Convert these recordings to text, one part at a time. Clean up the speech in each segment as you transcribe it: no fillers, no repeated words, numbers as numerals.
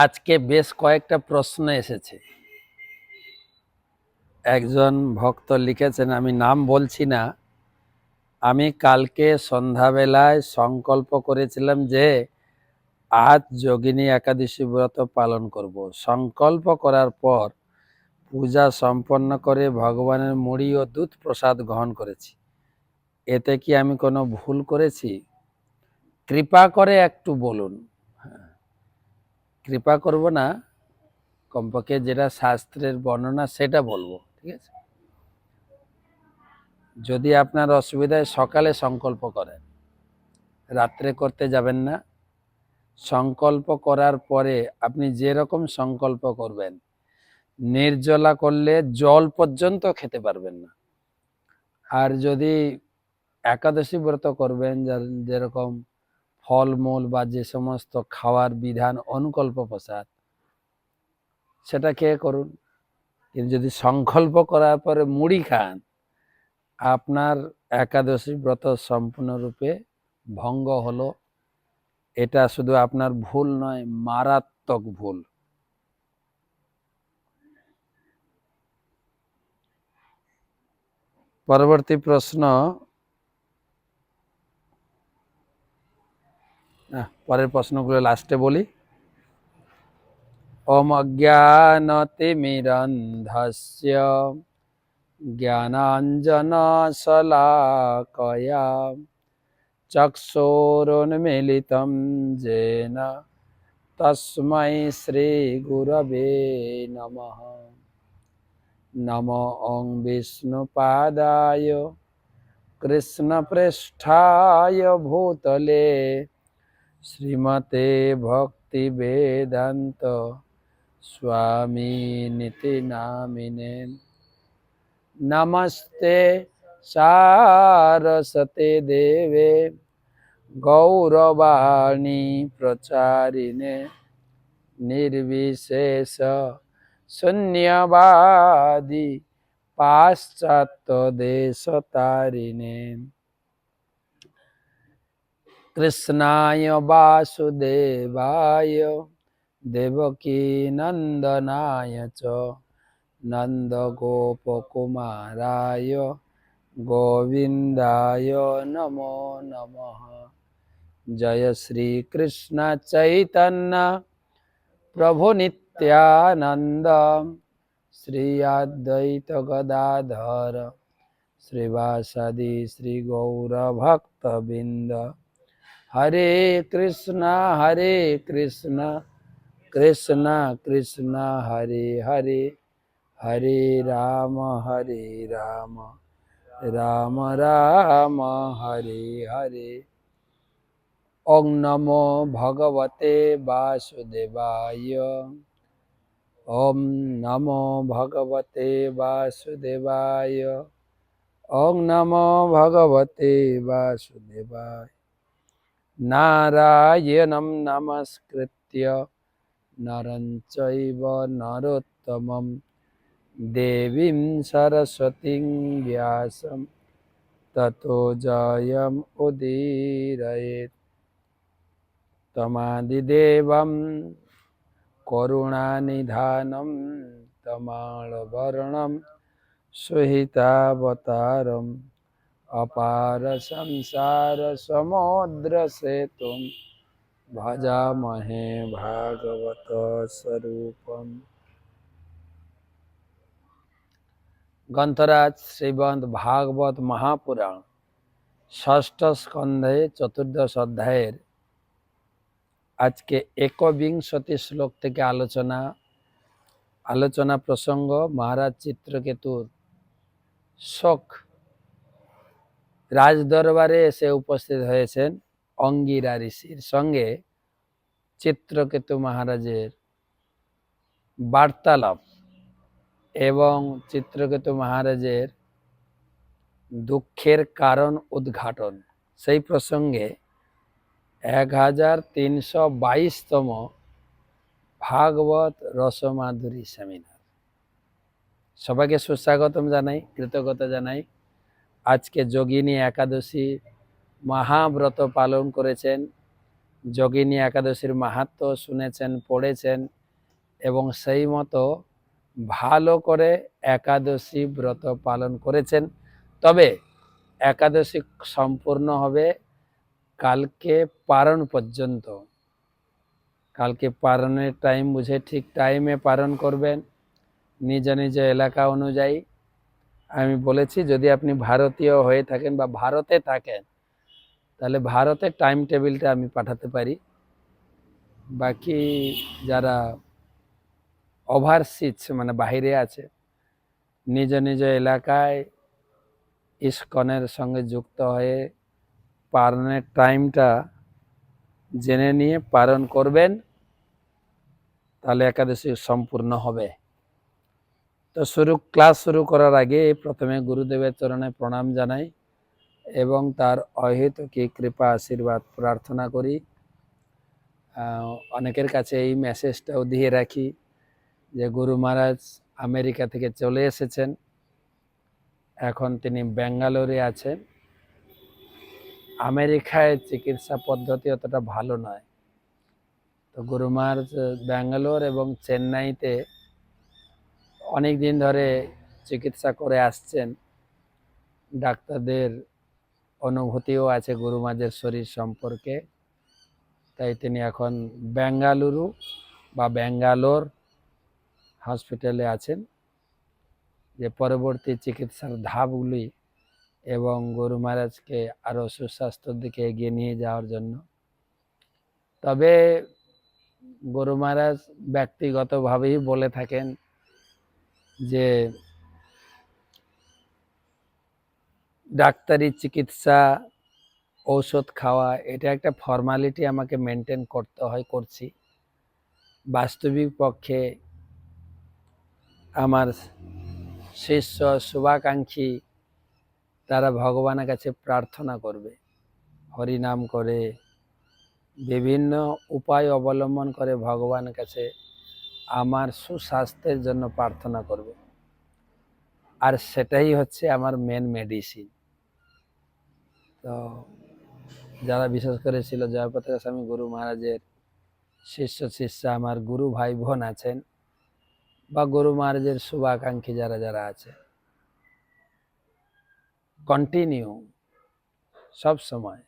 আজকে বেশ কয়েকটা প্রশ্ন এসেছে। একজন ভক্ত লিখেছেন, আমি নাম বলছি না, আমি কালকে সন্ধ্যাবেলায় সংকল্প করেছিলাম যে আজ যোগিনী একাদশী ব্রত পালন করব। সংকল্প করার পর পূজা সম্পন্ন করে ভগবানের মুড়ি ও দুধ প্রসাদ গ্রহণ করেছি। এতে কি আমি কোনো ভুল করেছি? কৃপা করে একটু বলুন। কৃপা করব না, কমপক্ষে যেটা শাস্ত্রের বর্ণনা সেটা বলবো, ঠিক আছে? যদি আপনার অসুবিধায় সকালে সংকল্প করেন, রাত্রে করতে যাবেন না। সংকল্প করার পরে আপনি যেরকম সংকল্প করবেন, নির্জলা করলে জল পর্যন্ত খেতে পারবেন না। আর যদি একাদশী ব্রত করবেন, যেরকম ফলমূল বা যে সমস্ত খাওয়ার বিধান অনুকল্প প্রসাদ, সেটা খেয়ে করুন। কিন্তু যদি সংকল্প করার পরে মুড়ি খান, আপনার একাদশী ব্রত সম্পূর্ণরূপে ভঙ্গ হলো। এটা শুধু আপনার ভুল নয়, মারাত্মক ভুল। পরবর্তী প্রশ্ন, পরের প্রশ্নগুলো লাস্টে বলি। ওম অজ্ঞানতিমিরন্ধস্য জ্ঞানাঞ্জনশলাকয়া চক্ষুরুন্মিলিतं येन তস্मै শ্রীগুরবে নমঃ। নমো ওং বিষ্ণুপাদায় কৃষ্ণপৃষ্ঠায় ভূতলে শ্রীমতে ভক্তিবেদান্ত স্বামিনিতি নামিনে। নমস্তে সারস্বতে দেবে গৌরবাণী প্রচারিণে নির্বিশেষ শূন্যবাদী পাশ্চাত্য দেশতারিণে। কৃষ্ণায় বাসুদেবায় দেবকী নন্দনায় চ নন্দগোপকুমারায় গোবিন্দায় নমো নমঃ। জয় শ্রী কৃষ্ণ চৈতন্য প্রভু নিত্যানন্দ শ্রী অদ্বৈত গদাধর শ্রীবাসাদি শ্রী গৌর ভক্তবৃন্দ। হরে কৃষ্ণ কৃষ্ণ কৃষ্ণ হরে হরে, হরে রাম রাম রাম হরে হরে। ওং নমো ভগবতে বাসুদেবায়। ওম নমো ভগবতে বাসুদেবায়। ওং নমো ভগবতে বাসুদেবায়। নারায়ণং নমস্কৃত্য নরং চৈব নরোত্তমং দেবীং সরস্বতীং ব্যাসং ততো জয়ং উদীরয়েৎ। তমাদিদেবং করুণানিধানং তমালবর্ণং সুহিতাবতারং অপার সংসার সমুদ্র সেতুং ভজামহে ভাগবত স্বরূপম। গ্রন্থরাজ শ্রীমদ্ ভাগবত মহাপুরাণ ষষ্ঠ স্কন্ধে চতুর্দশ অধ্যায়ের আজকে একবিংশতি শ্লোক থেকে আলোচনা প্রসঙ্গ মহারাজ চিত্রকেতুর শোক। রাজদরবারে এসে উপস্থিত হয়েছেন অঙ্গিরা ঋষির সঙ্গে চিত্রকেতু মহারাজের বার্তালাপ এবং চিত্রকেতু মহারাজের দুঃখের কারণ উদ্ঘাটন। সেই প্রসঙ্গে 1322তম ভাগবত রসমাধুরী সেমিনার। সবাইকে সুস্বাগতম জানাই, কৃতজ্ঞতা জানাই। আজকে যোগিনী একাদশী মহাব্রত পালন করেছেন যোগিনী একাদশীর মাহাত্ম্য শুনেছেন, পড়েছেন এবং সেই মতো ভালো করে একাদশী ব্রত পালন করেছেন। তবে একাদশী সম্পূর্ণ হবে কালকে পারণ পর্যন্ত। কালকে পারণের টাইম বুঝে ঠিক টাইমে পালন করবেন নিজ নিজ এলাকা অনুযায়ী। আমি বলেছি যদি আপনি ভারতীয় হয়ে থাকেন বা ভারতে থাকেন তাহলে ভারতের টাইম টেবিলটা আমি পাঠাতে পারি। বাকি যারা ওভারসিজ মানে বাইরে আছে, নিজ নিজ এলাকায় ইসকনের সঙ্গে যুক্ত হয়ে পালনের টাইমটা জেনে নিয়ে পালন করবেন, তাহলে একাদশী সম্পূর্ণ হবে। তো ক্লাস শুরু করার আগে প্রথমে গুরুদেবের চরণে প্রণাম জানাই এবং তার অহেতুকী কৃপা আশীর্বাদ প্রার্থনা করি। অনেকের কাছে এই মেসেজটাও দিয়ে রাখি যে গুরু মহারাজ আমেরিকা থেকে চলে এসেছেন, এখন তিনি ব্যাঙ্গালোরে আছেন। আমেরিকায় চিকিৎসা পদ্ধতি অতটা ভালো নয়, তো গুরু মহারাজ ব্যাঙ্গালোর এবং চেন্নাইতে অনেক দিন ধরে চিকিৎসা করে আসছেন। ডাক্তারদের অনুভূতিও আছে গুরু মহারাজের শরীর সম্পর্কে, তাই তিনি এখন বেঙ্গালুরু বা ব্যাঙ্গালোর হসপিটালে আছেন, যে পরবর্তী চিকিৎসার ধাপগুলি এবং গুরু মহারাজকে আরও সুস্বাস্থ্যের দিকে এগিয়ে নিয়ে যাওয়ার জন্য। তবে গুরু মহারাজ ব্যক্তিগতভাবেই বলে থাকেন যে ডাক্তারি চিকিৎসা, ঔষধ খাওয়া এটা একটা ফর্মালিটি আমাকে মেনটেন করতে হয়, করছি। বাস্তবিক পক্ষে আমার শিষ্য শুভাকাঙ্ক্ষী তারা ভগবানের কাছে প্রার্থনা করবে, হরিনাম করে বিভিন্ন উপায় অবলম্বন করে ভগবানের কাছে আমার সুস্বাস্থ্যের জন্য প্রার্থনা করবে, আর সেটাই হচ্ছে আমার মেন মেডিসিন। তো যারা বিশেষ করে ছিল জয়প্রকাশ স্বামী গুরু মহারাজের শিষ্যা আমার গুরু ভাই বোন আছেন বা গুরু মহারাজের শুভাকাঙ্ক্ষী যারা যারা আছে, কন্টিনিউ সব সময়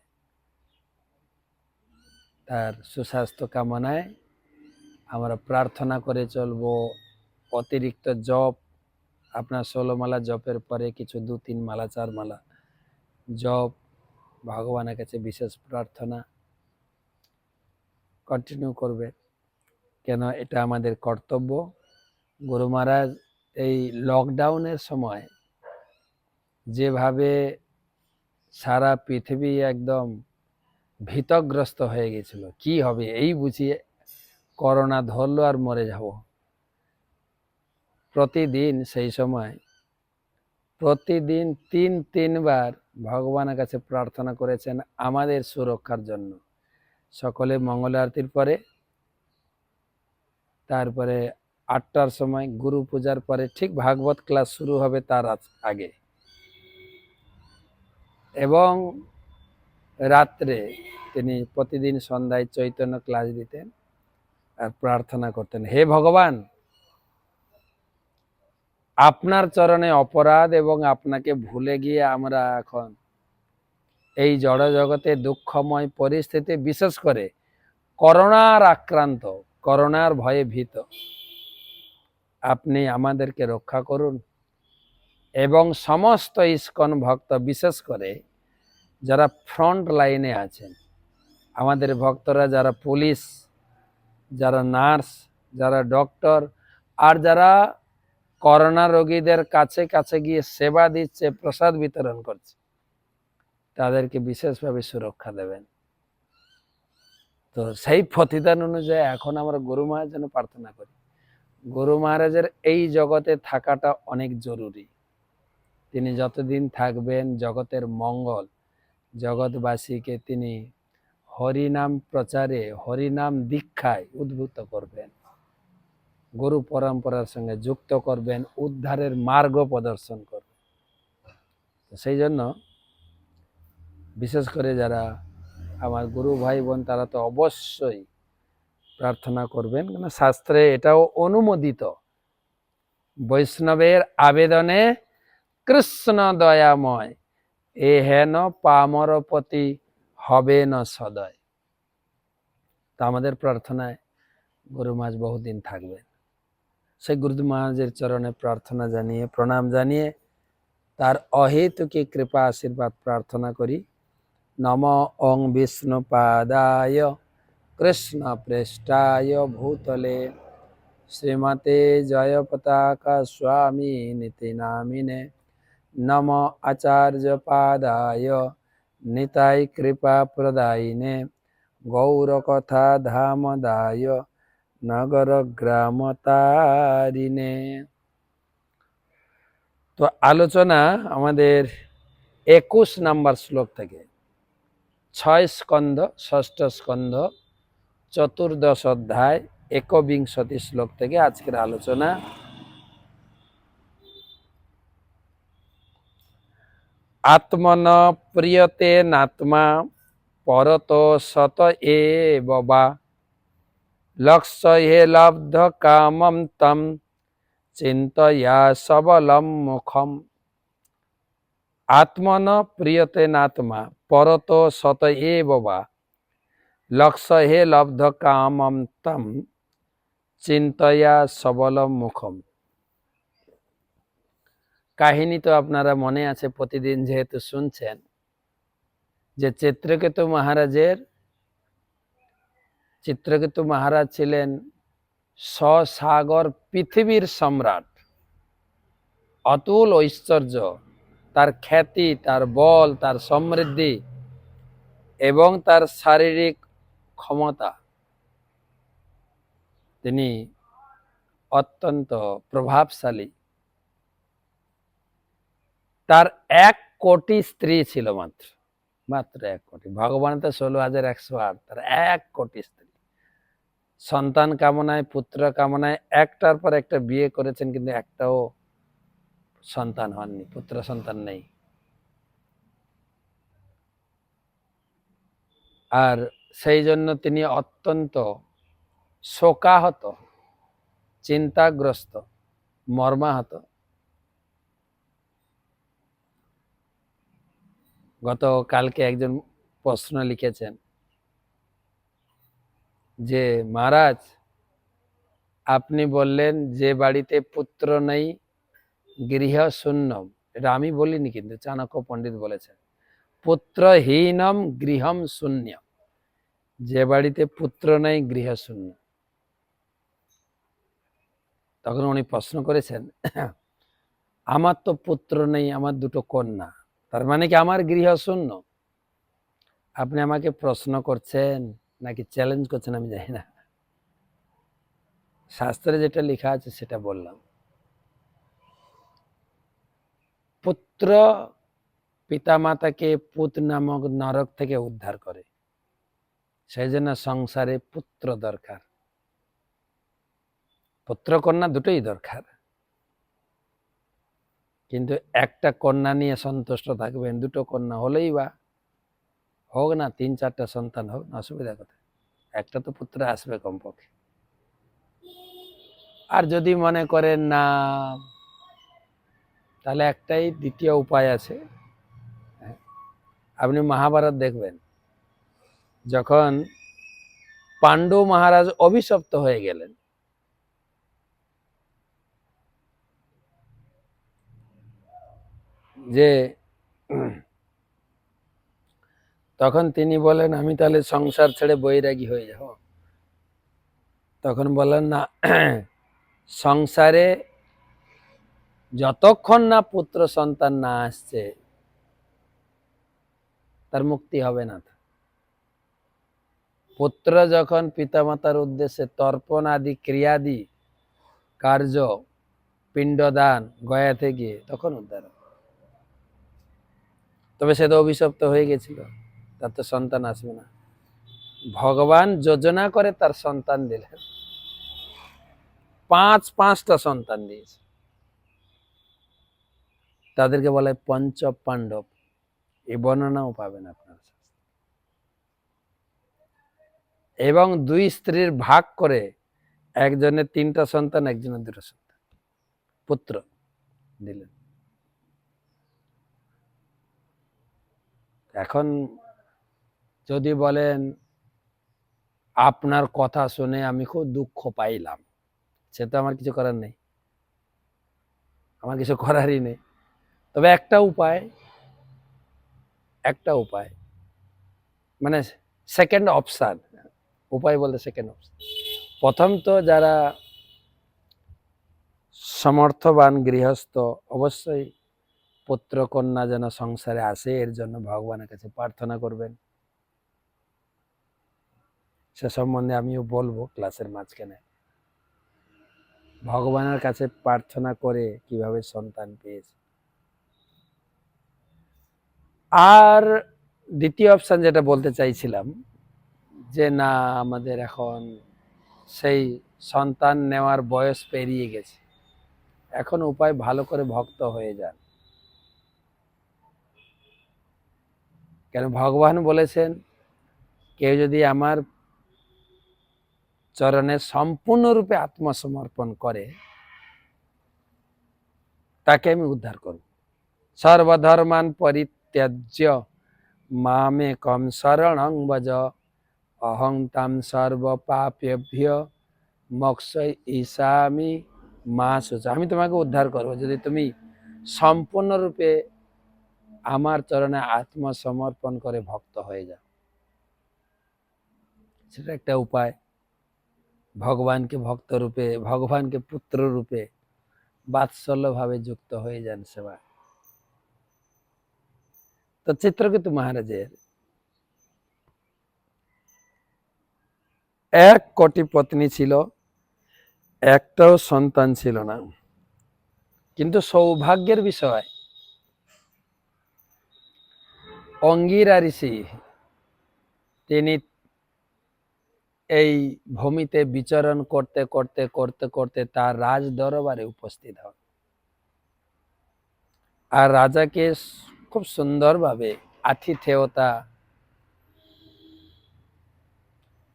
তার সুস্বাস্থ্য কামনায় আমরা প্রার্থনা করে চলব। অতিরিক্ত জপ, আপনার 16 মালা জপের পরে কিছু 2-3 মালা 4 মালা জপ, ভগবানের কাছে বিশেষ প্রার্থনা কন্টিনিউ করবে, কেন এটা আমাদের কর্তব্য। গুরু মহারাজ এই লকডাউনের সময় যেভাবে সারা পৃথিবী একদম ভীতগ্রস্ত হয়ে গেছিল, কি হবে এই বুঝিয়ে করোনা ধরলো আর মরে যাব, প্রতিদিন সেই সময় প্রতিদিন 3 বার ভগবানের কাছে প্রার্থনা করেছেন আমাদের সুরক্ষার জন্য। সকলে মঙ্গল আরতির পরে, তারপরে 8টার সময় গুরু পূজার পরে, ঠিক ভাগবত ক্লাস শুরু হবে তার আগে, এবং রাত্রে তিনি প্রতিদিন সন্ধ্যায় চৈতন্য ক্লাস দিতেন আর প্রার্থনা করতেন, হে ভগবান, আপনার চরণে অপরাধ এবং আপনাকে ভুলে গিয়ে আমরা এখন এই জড় জগতে দুঃখময় পরিস্থিতি, বিশেষ করে করোনার আক্রান্ত, করোনার ভয়ে ভীত, আপনি আমাদেরকে রক্ষা করুন এবং সমস্ত ইসকন ভক্ত, বিশেষ করে যারা ফ্রন্ট লাইনে আছেন, আমাদের ভক্তরা যারা পুলিশ, যারা নার্স, যারা ডক্টর, আর যারা করোনা রোগীদের কাছে কাছে গিয়ে সেবা দিচ্ছে, প্রসাদ বিতরণ করছে, তাদেরকে বিশেষভাবে সুরক্ষা দেবেন। তো সেই প্রতিদান অনুযায়ী এখন আমরা গুরু মহারাজের জন্য প্রার্থনা করি। গুরু মহারাজের এই জগতে থাকাটা অনেক জরুরি। তিনি যতদিন থাকবেন জগতের মঙ্গল, জগৎবাসীকে তিনি হরিনাম প্রচারে, হরিনাম দীক্ষায় উদ্বুদ্ধ করবেন, গুরু পরম্পরার সঙ্গে যুক্ত করবেন, উদ্ধারের মার্গ প্রদর্শন করবেন। সেই জন্য বিশেষ করে যারা আমার গুরু ভাই বোন তারা তো অবশ্যই প্রার্থনা করবেন, কেন শাস্ত্রে এটাও অনুমোদিত। বৈষ্ণবের আবেদনে কৃষ্ণ দয়াময়, এ হেন পামরপতি হবে না সদয়। তা আমাদের প্রার্থনায় গুরু মহারাজ বহুদিন থাকবেন। সেই গুরু মহারাজের চরণে প্রার্থনা জানিয়ে, প্রণাম জানিয়ে তার অহেতুকী কৃপা আশীর্বাদ প্রার্থনা করি। নম ওং বিষ্ণুপাদায় কৃষ্ণ প্রেষ্টায় ভূতলে শ্রীমতে জয় পতাকা স্বামী নীতি নামিনে নম আচার্য পাদায় নিতাই কৃপা প্রদায়িনে গৌরকথা ধামদায় নগর গ্রাম তারিণে। তো আলোচনা আমাদের 21 নম্বর শ্লোক থেকে, 6 স্কন্ধ, 6ষ্ঠ স্কন্ধ, 14দশ অধ্যায়, 21 শ্লোক থেকে আজকের আলোচনা। আত্মন প্রিয়তে নাত্মা পরত শত এব বা লক্ষ্য হে লব্ধ কামম তম চিন্তয়া সবলম মুখম। আত্মন প্রিয়তে নাত্মা পরত শত এব বা লক্ষ্য হে লব্ধ কামম তম চিন্তয়া সবলম মুখম। কাহিনী তো আপনারা মনে আছে, প্রতিদিন যেহেতু শুনছেন, যে চিত্রকেতু মহারাজ ছিলেন সসাগর পৃথিবীর সম্রাট, অতুল ঐশ্বর্য, তার খ্যাতি, তার বল, তার সমৃদ্ধি এবং তার শারীরিক ক্ষমতা, তিনি অত্যন্ত প্রভাবশালী। তার 1 কোটি স্ত্রী ছিল, মাত্র 1 কোটি। ভগবান তো 16,108, তার 1 কোটি স্ত্রী। সন্তান কামনায়, পুত্র কামনায় একটার পর একটা বিয়ে করেছেন, কিন্তু একটাও সন্তান হননি, পুত্র সন্তান নেই। আর সেই জন্য তিনি অত্যন্ত শোকাহত, চিন্তাগ্রস্ত, মর্মাহত। গতকালকে একজন প্রশ্ন লিখেছেন যে মহারাজ, আপনি বললেন যে বাড়িতে পুত্র নেই গৃহ শূন্যম। এটা আমি বলিনি, কিন্তু চাণক্য পণ্ডিত বলেছেন, পুত্রহীনম গৃহম শূন্যম। যে বাড়িতে পুত্র নেই গৃহ শূন্য। তখন উনি প্রশ্ন করেছেন, আমার তো পুত্র নেই, আমার 2টো কন্যা, তার মানে কি আমার গৃহ শূন্য? আপনি আমাকে প্রশ্ন করছেন নাকি চ্যালেঞ্জ করছেন আমি জানি না। শাস্ত্রে যেটা লেখা আছে সেটা বললাম। পুত্র পিতামাতাকে পুত নামক নরক থেকে উদ্ধার করে, সেই জন্য সংসারে পুত্র দরকার। পুত্র কন্যা দুটোই দরকার, কিন্তু একটা কন্যা নিয়ে সন্তুষ্ট থাকবেন? 2টো কন্যা হলেই বা হোক না, 3-4টা সন্তান হোক না, অসুবিধা কোথায়? একটা তো পুত্র আসবে কমপক্ষে। আর যদি মনে করেন না, তাহলে একটাই দ্বিতীয় উপায় আছে। আপনি মহাভারত দেখবেন, যখন পাণ্ডু মহারাজ অভিশপ্ত হয়ে গেলেন, যে তখন তিনি বলেন আমি তাহলে সংসার ছেড়ে বৈরাগী হয়ে যাব। তখন বলেন না, সংসারে যতক্ষণ না পুত্র সন্তান না আসছে তার মুক্তি হবে না। পুত্র যখন পিতামাতার উদ্দেশ্যে তর্পণ আদি ক্রিয়াদি কার্য, পিণ্ডদান, গয়াতে গিয়ে, তখন উদ্ধার। তবে সে তো অভিশপ্ত হয়ে গেছিল, তার তো সন্তান আসবে না। ভগবান যোজনা করে তার সন্তান দিলেন, 5টা সন্তান দিয়েছে। তাদেরকে বলে পঞ্চ পাণ্ডব। এই বর্ণনাও পাবেন আপনার। এবং 2 স্ত্রীর ভাগ করে একজনের 3টা সন্তান, একজনের 2টা সন্তান, পুত্র দিলেন। এখন যদি বলেন আপনার কথা শুনে আমি খুব দুঃখ পাইলাম, সে তো আমার কিছু করার নেই, আমার কিছু করারই নেই। তবে একটা উপায় মানে সেকেন্ড অপশন, উপায় বলতে সেকেন্ড অপশন। প্রথম তো যারা সমর্থবান গৃহস্থ অবশ্যই পুত্র কন্যা যেন সংসারে আসে, এর জন্য ভগবানের কাছে প্রার্থনা করবেন। সে সম্বন্ধে আমিও বলবো ক্লাসের মাঝখানে, ভগবানের কাছে প্রার্থনা করে কিভাবে সন্তান পেয়েছে। আর দ্বিতীয় অপশন যেটা বলতে চাইছিলাম, যে না আমাদের এখন সেই সন্তান নেওয়ার বয়স পেরিয়ে গেছে, এখন উপায় ভালো করে ভক্ত হয়ে যান। কেন ভগবান বলেছেন কেউ যদি আমার চরণে সম্পূর্ণরূপে আত্মসমর্পণ করে তাকে আমি উদ্ধার করব। সর্বধর্মান পরিত্যাজ্য মামেকম শরণং ভজ অহং তাম সর্ব পাপেভ্য মোক্ষয়িষ্যামি মা শুচ। আমি তোমাকে উদ্ধার করবো যদি তুমি সম্পূর্ণরূপে আমার চরণে আত্মসমর্পণ করে ভক্ত হয়ে যাও। সেটা একটা উপায়, ভগবানকে ভক্ত রূপে, ভগবানকে পুত্র রূপে বাৎসল্য ভাবে যুক্ত হয়ে যান সেবা। তো চিত্রকেতু মহারাজের 1 কোটি পত্নী ছিল, একটাও সন্তান ছিল না। কিন্তু সৌভাগ্যের বিষয় অঙ্গিরা ঋষি তিনি এই ভূমিতে বিচরণ করতে করতে করতে করতে তার রাজ দরবারে উপস্থিত হন। আর রাজাকে খুব সুন্দরভাবে আতিথেয়তা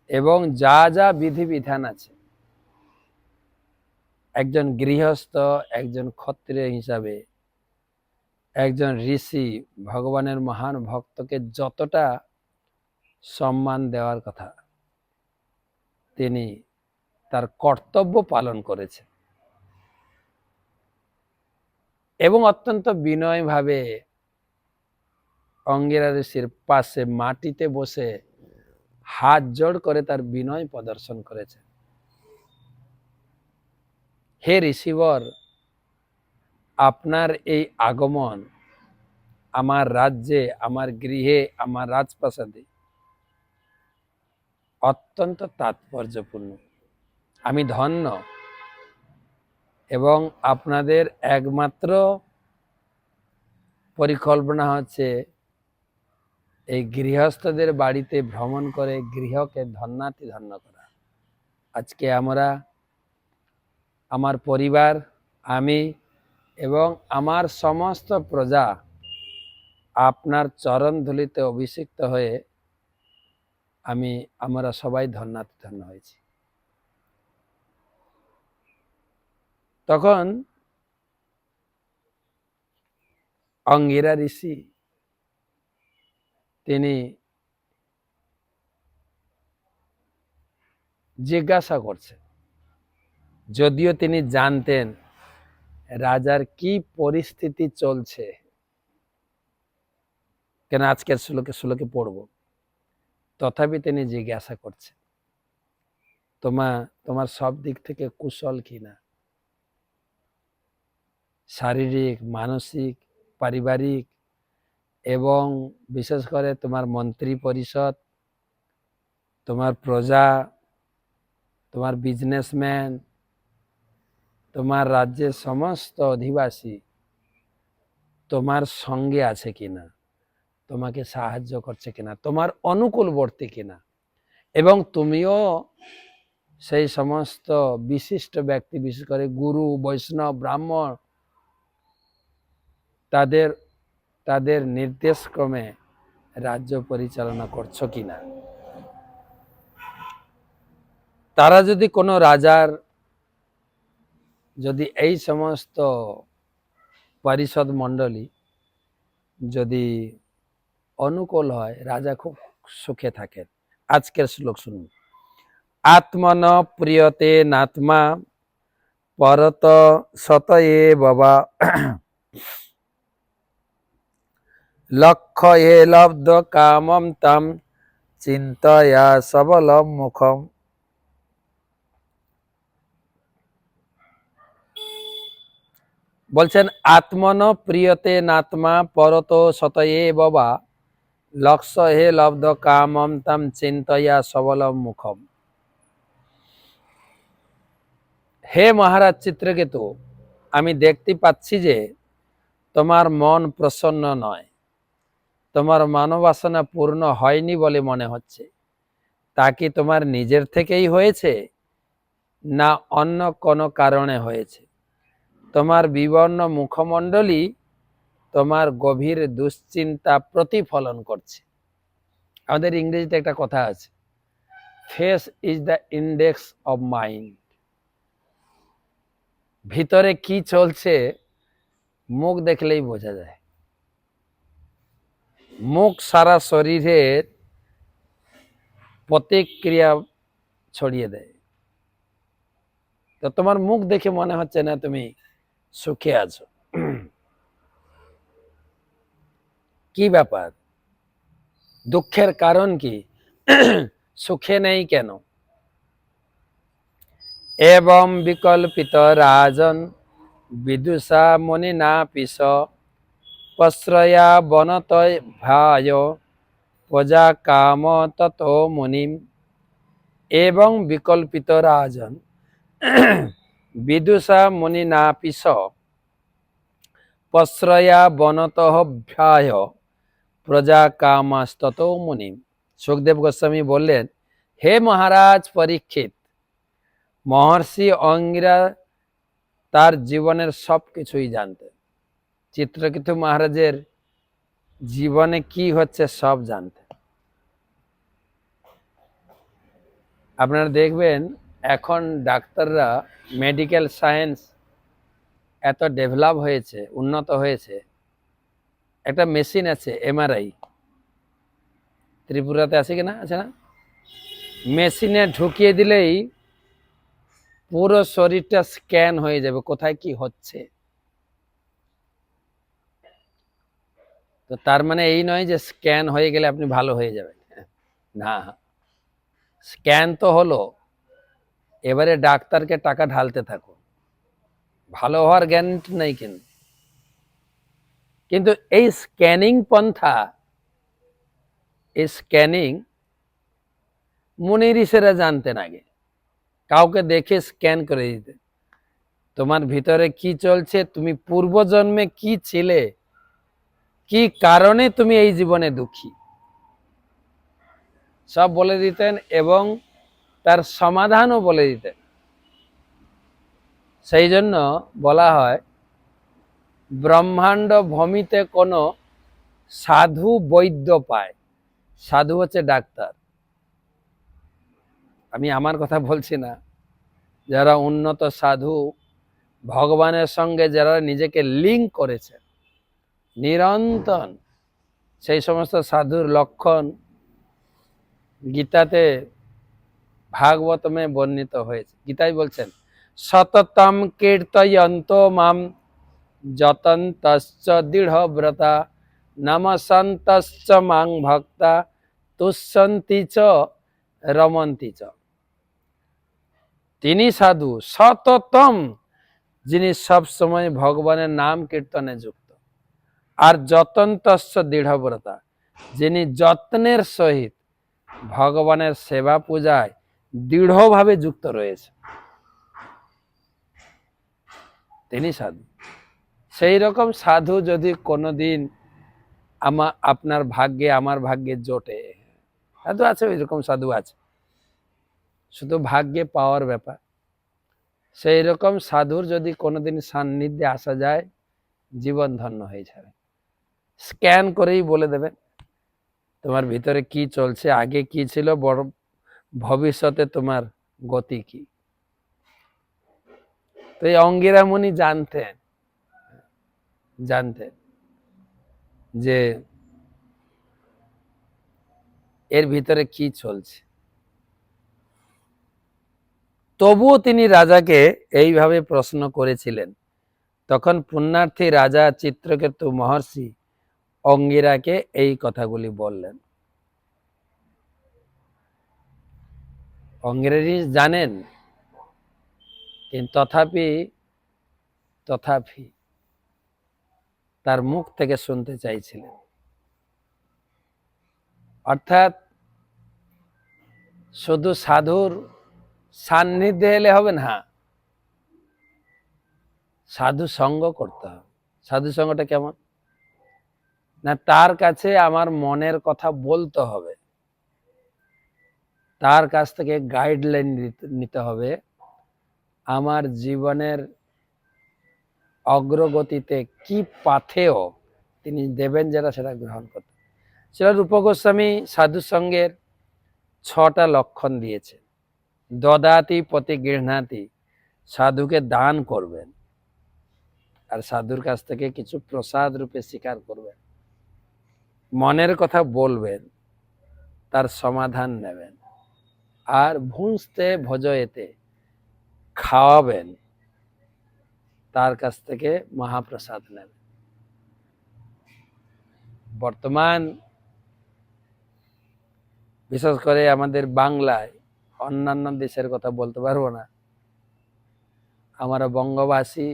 এবং যা যা বিধিবিধান আছে একজন গৃহস্থ, একজন ক্ষত্রিয় হিসাবে, একজন ঋষি ভগবানের মহান ভক্তকে যতটা সম্মান দেওয়ার কথা তিনি তার কর্তব্য পালন করেছেন এবং অত্যন্ত বিনয়ভাবে অঙ্গিরা ঋষির পাশে মাটিতে বসে হাত জোড় করে তার বিনয় প্রদর্শন করেছেন। হে ঋষিবর, আপনার এই আগমন আমার রাজ্যে, আমার গৃহে, আমার রাজপ্রাসাদে অত্যন্ত তাৎপর্যপূর্ণ। আমি ধন্য এবং আপনাদের একমাত্র পরিকল্পনা হচ্ছে এই গৃহস্থদের বাড়িতে ভ্রমণ করে গৃহকে ধন্যাতি ধন্য করা। আজকে আমরা, আমার পরিবার, আমি এবং আমার সমস্ত প্রজা আপনার চরণ ধুলিতে অভিষিক্ত হয়ে আমরা সবাই ধন্যাতি ধন্য হয়েছি। তখন অঙ্গিরা ঋষি তিনি জিজ্ঞাসা করছেন, যদিও তিনি জানতেন রাজার কি পরিস্থিতি চলছে, কেন আজকের শ্লোকে পড়ব, তথাপি তিনি জিজ্ঞাসা করছেন তোমার সব দিক থেকে কুশল কিনা, শারীরিক, মানসিক, পারিবারিক এবং বিশেষ করে তোমার মন্ত্রী পরিষদ, তোমার প্রজা, তোমার বিজনেসম্যান, তোমার রাজ্যের সমস্ত অধিবাসী তোমার সঙ্গে আছে কিনা, তোমাকে সাহায্য করছে কিনা, তোমার অনুকূলবর্তী কিনা, এবং তুমিও সেই সমস্ত বিশিষ্ট ব্যক্তি, বিশেষ করে গুরু, বৈষ্ণব, ব্রাহ্মণ, তাদের নির্দেশক্রমে রাজ্য পরিচালনা করছো কিনা। তারা যদি কোনো রাজার যদি এই সমস্ত পরিষদ মণ্ডলী যদি অনুকূল হয়, রাজা খুব সুখে থাকেন। আজকের শ্লোক শুনুন। আত্মন প্রিয়তে নাত্মা পরত শতয়ে বাবা লক্ষ্য এ লব্ধ কামম তাম চিন্তয়া সবলম মুখম। বলছেন আত্মন প্রিয়তে নাত্মা পরত শতয়ে বাবা লক্ষ্য হে লব্ধ কামম তাম চিন্তয়া সবলম মুখম। হে মহারাজ চিত্রকেতু, আমি দেখতে পাচ্ছি যে তোমার মন প্রসন্ন নয়, তোমার মানবাসনা পূর্ণ হয়নি বলে মনে হচ্ছে। তা কি তোমার নিজের থেকেই হয়েছে না অন্য কোনো কারণে হয়েছে? তোমার বিবর্ণ মুখমণ্ডলী তোমার গভীর দুশ্চিন্তা প্রতিফলন করছে। আমাদের ইংরেজিতে একটা কথা আছে, face is the index of mind. ভিতরে কি চলছে মুখ দেখলেই বোঝা যায়। মুখ সারা শরীরের প্রতিক্রিয়া ছড়িয়ে দেয়। তো তোমার মুখ দেখে মনে হচ্ছে না তুমি সুখে আছো। কি ব্যাপার? দুঃখের কারণ কি? সুখে নেই কেন? এবং বিকল্পিত রাজন বিদুষা মনি না পিস প্রশ্রয়া বনত ভায় প্রজা কাম তত মুনিম। এবং বিকল্পিত রাজন বিদুষা মুনি না পিস প্রশ্রয়া বনত ভ্যায় প্রজা কামাস্তত মুনিম। সুখদেব গোস্বামী বললেন, হে মহারাজ পরীক্ষিত, মহর্ষি অঙ্গিরা তার জীবনের সব কিছুই জানতেন। চিত্রকেতু মহারাজের জীবনে কি হচ্ছে সব জানতেন। আপনারা দেখবেন এখন ডাক্তাররা, মেডিকেল সায়েন্স এত ডেভেলপ হয়েছে, উন্নত হয়েছে। একটা মেশিন আছে এমআরআই, ত্রিপুরাতে আছে কিনা, আছে না? মেশিনে ঢুকিয়ে দিলেই পুরো শরীরটা স্ক্যান হয়ে যাবে, কোথায় কি হচ্ছে। তো তার মানে এই নয় যে স্ক্যান হয়ে গেলে আপনি ভালো হয়ে যাবেন, না। স্ক্যান তো হলো, এবারে ডাক্তারকে টাকা ঢালতে থাকুন, ভালো হওয়ার গ্যারান্টি নেই। কিন্তু এই স্ক্যানিং পন্থা, এই স্ক্যানিং মুনি ঋষিরা জানতেন আগে। কাউকে দেখে স্ক্যান করে দিতে, তোমার ভিতরে কি চলছে, তুমি পূর্বজন্মে কি ছিলে, কি কারণে তুমি এই জীবনে দুঃখী, সব বলে দিতেন এবং তার সমাধানও বলে দিতেন। সেই জন্য বলা হয় ব্রহ্মাণ্ড ভূমিতে কোনো সাধু বৈদ্য পায়। সাধু হচ্ছে ডাক্তার। আমি আমার কথা বলছি না, যারা উন্নত সাধু, ভগবানের সঙ্গে যারা নিজেকে লিঙ্ক করেছে নিরন্তর, সেই সমস্ত সাধুর লক্ষণ গীতাতে, ভাগবতমে বর্ণিত হয়েছে। গীতাই বলছেন, সততম কীর্তয়ন্ত মাম যতন্তশ্চ দৃঢ়ব্রতা নমসন্তশ্চ মাং ভক্তা তুষ্যন্তি চ রমন্তি চ। তিনি সাধু সততম, যিনি সব সময় ভগবানের নাম কীর্তনে যুক্ত, আর যতন্তশ্চ দৃঢ়ব্রতা, যিনি যত্নের সহিত ভগবানের সেবা পূজায় দৃঢ়ভাবে যুক্ত রয়েছে, তিনি সাধু। সেই রকম সাধু যদি কোনোদিন আপনার ভাগ্যে, আমার ভাগ্যে জোটে, সাধু আছে, ওই রকম সাধু আছে, শুধু ভাগ্যে পাওয়ার ব্যাপার। সেই রকম সাধুর যদি কোনোদিন সান্নিধ্যে আসা যায়, জীবন ধন্য হয়ে যাবে। স্ক্যান করেই বলে দেবেন তোমার ভিতরে কি চলছে, আগে কি ছিল, ভবিষ্যতে তোমার গতি কি। তো এই অঙ্গিরা মুনি জানতেন যে এর ভিতরে কি চলছে। তবুও তিনি রাজাকে এইভাবে প্রশ্ন করেছিলেন। তখন পুণ্যার্থী রাজা চিত্রকেতু মহর্ষি অঙ্গিরাকে এই কথাগুলি বললেন। অঙ্গিরাজি জানেন, কিন্তু তথাপি তার মুখ থেকে শুনতে চাইছিলেন। অর্থাৎ শুধু সাধুর সান্নিধ্যে এলে হবে না, সাধু সঙ্গ করতে হবে। সাধু সঙ্গটা কেমন না, তার কাছে আমার মনের কথা বলতে হবে, তার কাছ থেকে গাইডলাইন নিতে হবে, আমার জীবনের অগ্রগতিতে কি পাথেয় তিনি দেবেন যারা সেটা গ্রহণ করতে। সেটা রূপ গোস্বামী সাধু সঙ্গের 6টা লক্ষণ দিয়েছে। দদাতি প্রতি গৃহণাতি, সাধুকে দান করবেন আর সাধুর কাছ থেকে কিছু প্রসাদ রূপে স্বীকার করবেন, মনের কথা বলবেন, তার সমাধান নেবেন, আর ভুঁজতে ভজয়েতে খাওয়াবেন, তার কাছ থেকে মহাপ্রসাদ নেবেন। বর্তমান বিশেষ করে আমাদের বাংলায়, অন্যান্য দেশের কথা বলতে পারবো না, আমরা বঙ্গবাসী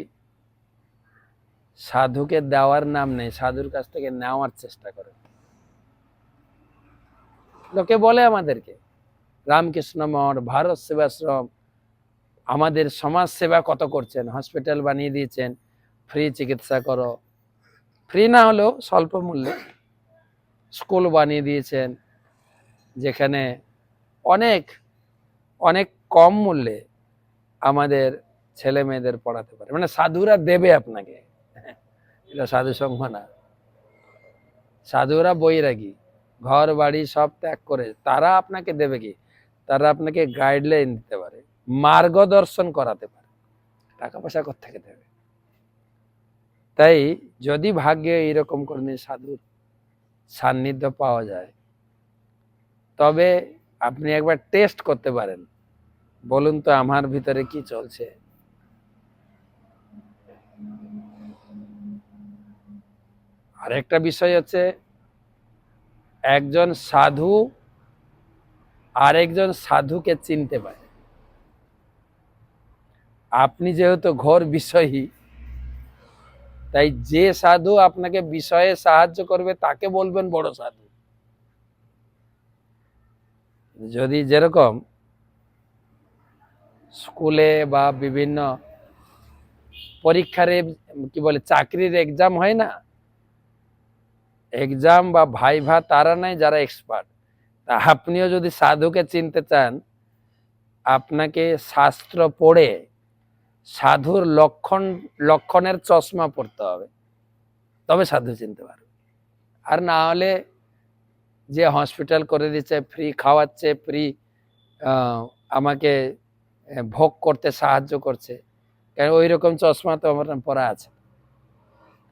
সাধুকে দেওয়ার নাম নেই, সাধুর কাছ থেকে নেওয়ার চেষ্টা করে। লোকে বলে আমাদেরকে রামকৃষ্ণ মঠ, ভারত সেবাশ্রম, আমাদের সমাজ সেবা কত করছেন, হসপিটাল বানিয়ে দিয়েছেন, ফ্রি চিকিৎসা করো, ফ্রি না হলেও স্বল্প মূল্যে স্কুল বানিয়ে দিয়েছেন, যেখানে অনেক অনেক কম মূল্যে আমাদের ছেলে মেয়েদের পড়াতে পারে। মানে সাধুরা দেবে আপনাকে, এটা সাধু সঙ্গ না। সাধুরা বৈরাগী, ঘর বাড়ি সব ত্যাগ করে, তারা আপনাকে দেবে কি, তারা আপনাকে গাইডলাইন দিতে পারে, মার্গদর্শন করাতে পারে, টাকা পয়সা কোত্থেকে দেবে। তাই যদি ভাগ্যে এইরকম কোনো সাধুর সান্নিধ্য পাওয়া যায়, তবে আপনি একবার টেস্ট করতে পারেন, বলুন তো আমার ভিতরে কি চলছে। আরেকটা বিষয় হচ্ছে, একজন সাধু আরেকজন সাধুকে চিনতে পারে। আপনি যেহেতু ঘোর বিষয়ী, তাই যে সাধু আপনাকে বিষয়ে সাহায্য করবে তাকে বলবেন বড় সাধু। যদি যেরকম স্কুলে বা বিভিন্ন পরীক্ষার কি বলে চাকরির এক্সাম হয় না, এক্সাম বা ভাইভা তারা নাই যারা এক্সপার্ট। তা আপনিও যদি সাধুকে চিনতে চান, আপনাকে শাস্ত্র পড়ে সাধুর লক্ষণের চশমা পড়তে হবে, তবে সাধু চিনতে পারবে। আর না হলে যে হসপিটাল করে দিচ্ছে, ফ্রি খাওয়াচ্ছে, ফ্রি আমাকে ভোগ করতে সাহায্য করছে, কারণ ওই রকম চশমা তো আমার পরা আছে,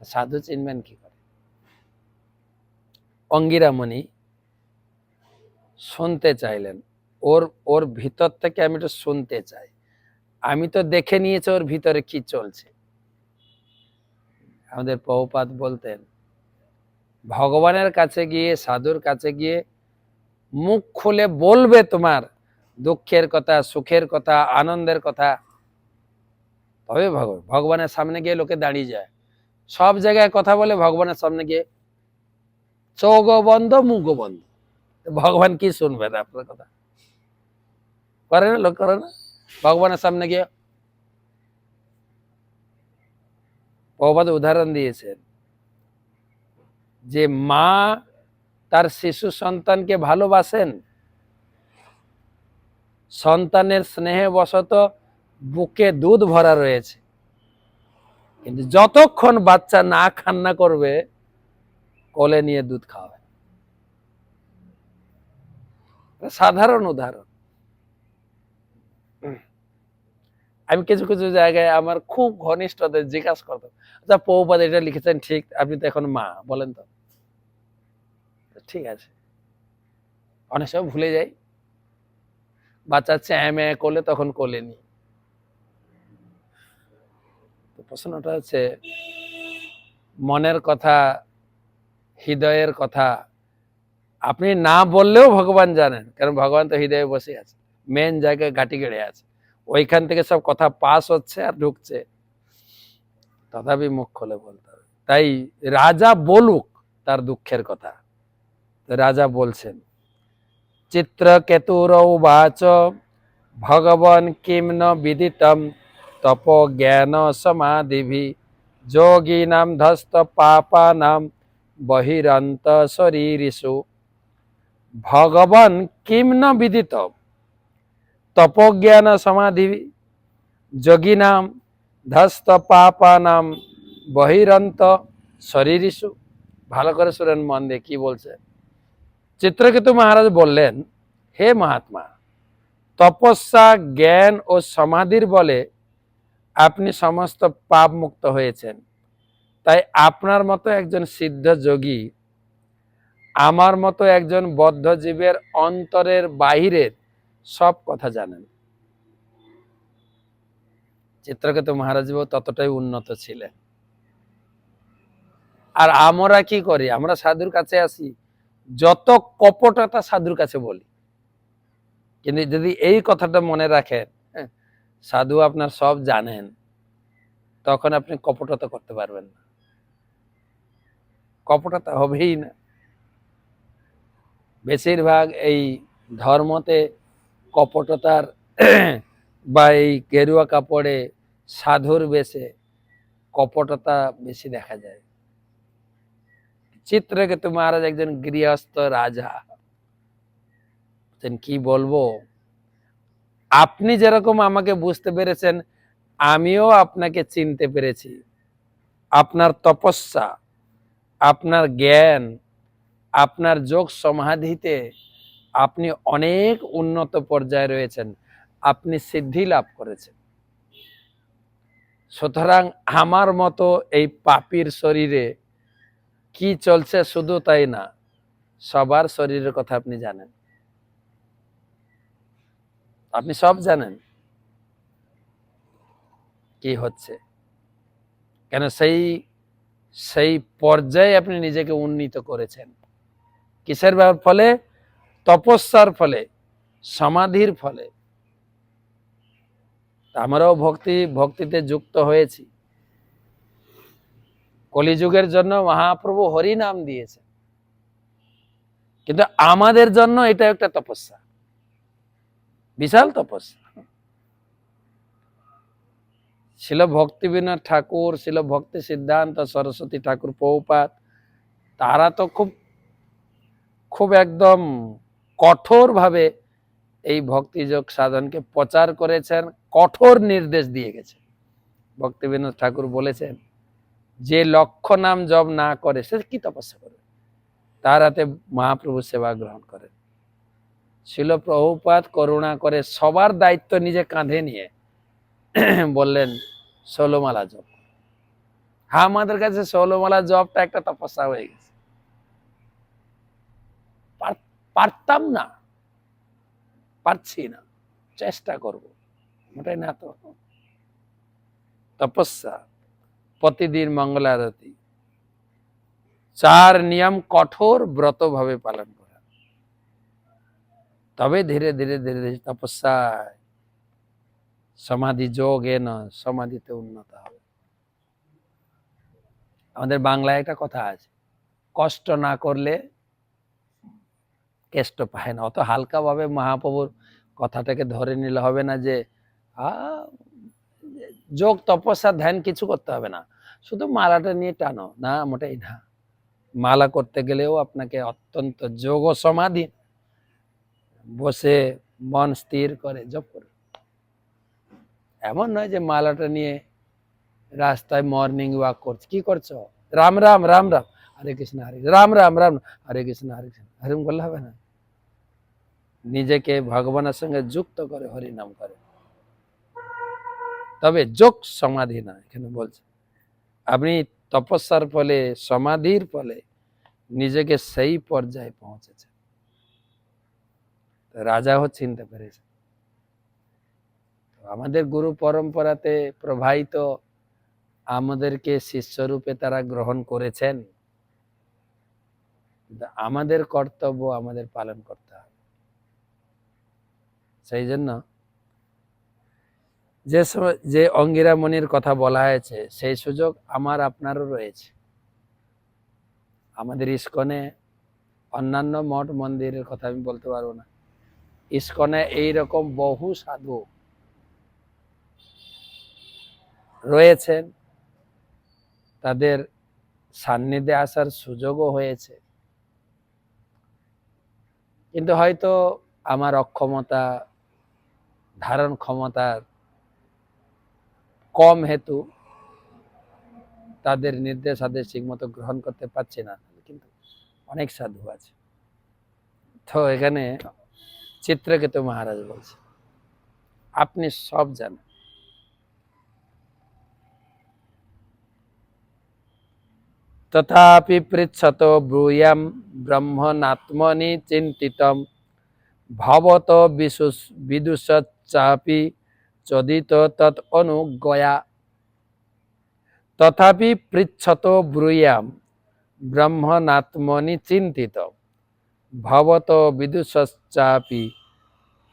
সাধু চিনবেন কি করে। অঙ্গিরা মুনি শুনতে চাইলেন, ওর ভিতর থেকে আমি একটু শুনতে চাই, আমি তো দেখে নিয়েছি ওর ভিতরে কি চলছে। আমাদের প্রভুপাদ বলতেন, ভগবানের কাছে গিয়ে, সাধুর কাছে গিয়ে মুখ খুলে বলবে তোমার দুঃখের কথা, সুখের কথা, আনন্দের কথা, তবে ভগবানের সামনে গিয়ে লোকে দাঁড়িয়ে যায়, সব জায়গায় কথা বলে, ভগবানের সামনে গিয়ে চোখ বন্ধ মুখ বন্ধ, ভগবান কি শুনবেন আপনার কথা? করে না লোক, করে না? ভগবানের সামনে গিয়ে প্রভুপাদ উদাহরণ দিয়েছেন যে মা তার শিশু সন্তানকে ভালোবাসেন, সন্তানের স্নেহে বশত বুকে দুধ ভরা রয়েছে, কিন্তু যতক্ষণ বাচ্চা না কান্না করবে কোলে নিয়ে দুধ খাওয়াবে। সাধারণ উদাহরণ। আমি কিছু কিছু জায়গায় আমার খুব ঘনিষ্ঠদের জিজ্ঞাসা করতাম, আচ্ছা প্রভুপাদ এটা লিখেছেন ঠিক, আপনি তো এখন মা, বলেন তো। ঠিক আছে, অনেক সময় ভুলে যাই, বাচ্চা চ্যাঁ করলে তখন কোলে নি। প্রশ্নটা হচ্ছে মনের কথা, হৃদয়ের কথা আপনি না বললেও ভগবান জানেন, কারণ ভগবান তো হৃদয়ে বসে আছে, মেন জায়গায় ঘাটি গেড়ে আছে, ওইখান থেকে সব কথা পাস হচ্ছে আর ঢুকছে, তথাপি মুখ খুলে বলতে হবে। তাই রাজা বলুক তার দুঃখের কথা। রাজা বলছেন, চিত্রকেতুরৌবাচ ভগবান কিম ন বিদিতম তপ জ্ঞান সমাধিভি যোগিনাম ধস্ত পাপানাম বহিরন্ত শরীরিষু। ভগবান কিম ন বিদিতম তপজ্ঞান সমাধি যোগিনাম ধস্ত পাপানাম বহিরন্ত শরীরিষু। ভালো করে শুনেন মন দিয়ে কি বলছে। চিত্রকেতু মহারাজ বললেন, হে মহাত্মা, তপস্যা, জ্ঞান ও সমাধির বলে আপনি সমস্ত পাপ মুক্ত হয়েছেন। তাই আপনার মতো একজন সিদ্ধ যোগী আমার মতো একজন বদ্ধ জীবের অন্তরের বাহিরের সব কথা জানেন। চিত্রকেতু মহারাজ ততটাই উন্নত ছিলেন। আর আমরা কি করি, আমরা সাধুর কাছে আসি, যত কপটতা সাধুর কাছে বলি, কিন্তু যদি এই কথাটা মনে রাখেন, সাধু আপনার সব জানেন, তখন আপনি কপটতা করতে পারবেন না, কপটতা হবেই না। বেশিরভাগ এই ধর্মতে কপটতার বা এই গেরুয়া কাপড়ে সাধুর বেশে কপটতা বেশি দেখা যায়। চিত্রকেতু মহারাজ একজন গৃহস্থ রাজা, কি বলবো, আপনি যেরকম আমাকে বুঝতে পেরেছেন, আমিও আপনাকে চিনতে পেরেছি। আপনার তপস্যা, আপনার জ্ঞান, আপনার যোগ সমাধিতে আপনি অনেক উন্নত পর্যায়ে রয়েছেন, আপনি সিদ্ধি লাভ করেছেন। সুতরাং আমার মতো এই পাপীর শরীরে কি চলছে শুধু তাই না, সবার শরীরের কথা আপনি জানেন, আপনি সব জানেন কি হচ্ছে, কেন সেই সেই পর্যায়ে আপনি নিজেকে উন্নীত করেছেন। কিসের ফলে? তপস্যার ফলে, সমাধির ফলে। আমরাও ভক্তিতে যুক্ত হয়েছি। কলিযুগের জন্য মহাপ্রভু হরি নাম দিয়েছে, কিন্তু আমাদের জন্য এটা একটা তপস্যা, বিশাল তপস্যা। ছিল ভক্তিবিনোদ ঠাকুর, ছিল ভক্তি সিদ্ধান্ত সরস্বতী ঠাকুর প্রভুপাদ, তারা তো খুব একদম কঠোর ভাবে এই ভক্তিযোগ সাধনকে প্রচার করেছেন, কঠোর নির্দেশ দিয়ে গেছেন। ভক্তিবিনোদ ঠাকুর বলেছেন, যে লক্ষ নাম জপ না করে সে কি তপস্যা করবে, তার হাতে মহাপ্রভু সেবা গ্রহণ করেন। ছিল প্রভুপাদ করুণা করে সবার দায়িত্ব নিজে কাঁধে নিয়ে বললেন 16 মালা জপ। হ্যাঁ, আমাদের কাছে 16 মালা জপটা একটা তপস্যা হয়ে গেছে, পারতাম না, পারছি না, চেষ্টা করব, ওটাই না তো তপস্যা। প্রতিদিন মঙ্গল আরতি, 4 নিয়ম কঠোর ব্রত ভাবে পালন করা, তবে ধীরে ধীরে ধীরে ধীরে তপস্যায় সমাধি যোগে না সমাধিতে উন্নত হবে। আমাদের বাংলায় একটা কথা আছে, কষ্ট না করলে কেষ্ট পায় না। অত হালকা ভাবে মহাপ্রভুর কথাটাকে ধরে নিলে হবে না যে যোগ তপস্যা ধ্যান কিছু করতে হবে না, শুধু মালাটা নিয়ে টানো না, মোটেই না। মালা করতে গেলেও আপনাকে অত্যন্ত যোগ সমাধি বসে মন স্থির করে জপ করবে। এমন নয় যে মালাটা নিয়ে রাস্তায় মর্নিং ওয়াক করছে, কি করছো, রাম রাম রাম রাম হরে কৃষ্ণ হরে রাম রাম রাম হরে কৃষ্ণ হরে কৃষ্ণ, হরিম করলে হবে না। নিজেকে ভগবানের সঙ্গে যুক্ত করে হরি নাম করে। তবে যোগ সমাধি না, এখানে বলছে আপনি তপস্যার ফলে, সমাধির ফলে নিজেকে সেই পর্যায়ে পৌঁছেছেন। রাজাও চিনতে পেরেছে। আমাদের গুরু পরম্পরাতে প্রবাহিত, আমাদেরকে শিষ্যরূপে তারা গ্রহণ করেছেন। আমাদের কর্তব্য আমাদের পালন করতে হবে। সেই জন্য যে অঙ্গিরা মনির কথা বলা হয়েছে, সেই সুযোগ আমার আপনারও রয়েছে। আমাদের ইস্কনে, অন্যান্য মঠ মন্দিরের কথা আমি বলতে পারবো না, ইস্কনে এইরকম বহু সাধু রয়েছেন, তাদের সান্নিধ্যে আসার সুযোগও হয়েছে। কিন্তু হয়তো আমার অক্ষমতা, ধারণ ক্ষমতার কম হেতু তাদের নির্দেশ আদেশ ঠিক মতো গ্রহণ করতে পারছি না, কিন্তু অনেক সাধু আছে। তো এখানে চিত্রকেতু মহারাজ বলছে আপনি সব জানেন, তথাপি পৃচ্ছত ব্রূয়াম ব্রহ্মণাত্মনি চিন্তিতম ভবত বিদুষচ্চাপি চদিত তৎ অনুজ্ঞয়া। তথাপি পৃচ্ছত ব্রূয়াম ব্রহ্মণাত্মনি চিন্তিতম ভবত বিদুষচ্চাপি